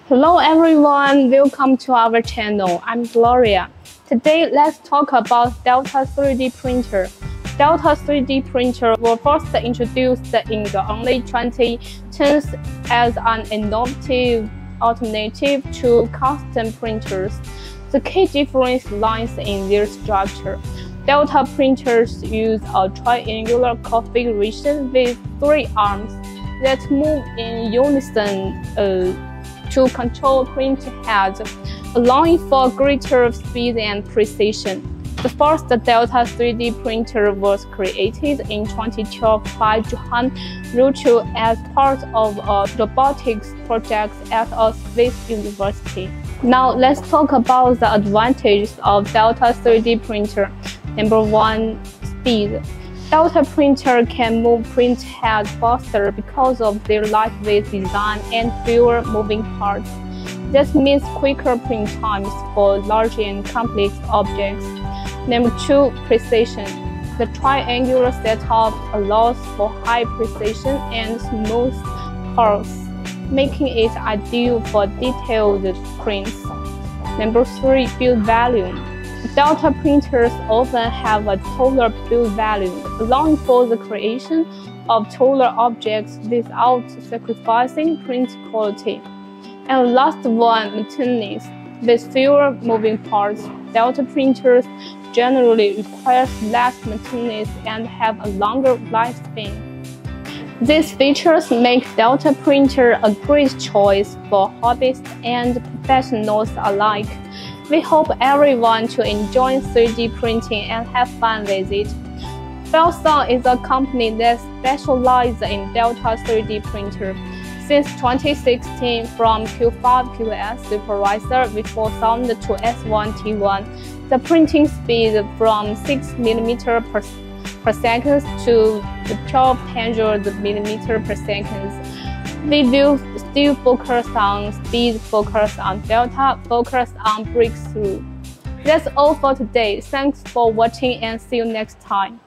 Hello everyone, welcome to our channel. I'm Gloria. Today let's talk about Delta 3D printer. Delta 3D printer was first introduced in the early 2010s as an innovative alternative to custom printers. The key difference lies in their structure. Delta printers use a triangular configuration with 3 arms that move in unison to control print heads, allowing for greater speed and precision. The first Delta 3D printer was created in 2012 by Johann Rucho as part of a robotics project at a Swiss university. Now let's talk about the advantages of Delta 3D printer. Number 1, speed. Delta printer can move print heads faster because of their lightweight design and fewer moving parts. This means quicker print times for large and complex objects. Number 2, precision. The triangular setup allows for high precision and smooth curves, making it ideal for detailed prints. Number 3, build volume. Delta printers often have a taller build volume, allowing for the creation of taller objects without sacrificing print quality. And last one, maintenance. With fewer moving parts, Delta printers generally require less maintenance and have a longer lifespan. These features make Delta printer a great choice for hobbyists and professionals alike. We hope everyone to enjoy 3D printing and have fun with it. FLSUN is a company that specializes in Delta 3D printer. Since 2016, from Q5QS supervisor which was sold to S1 T1, the printing speed from 6 mm per second to 1200 mm per second. We will still focus on speed, focus on Delta, focus on breakthrough. That's all for today. Thanks for watching and see you next time.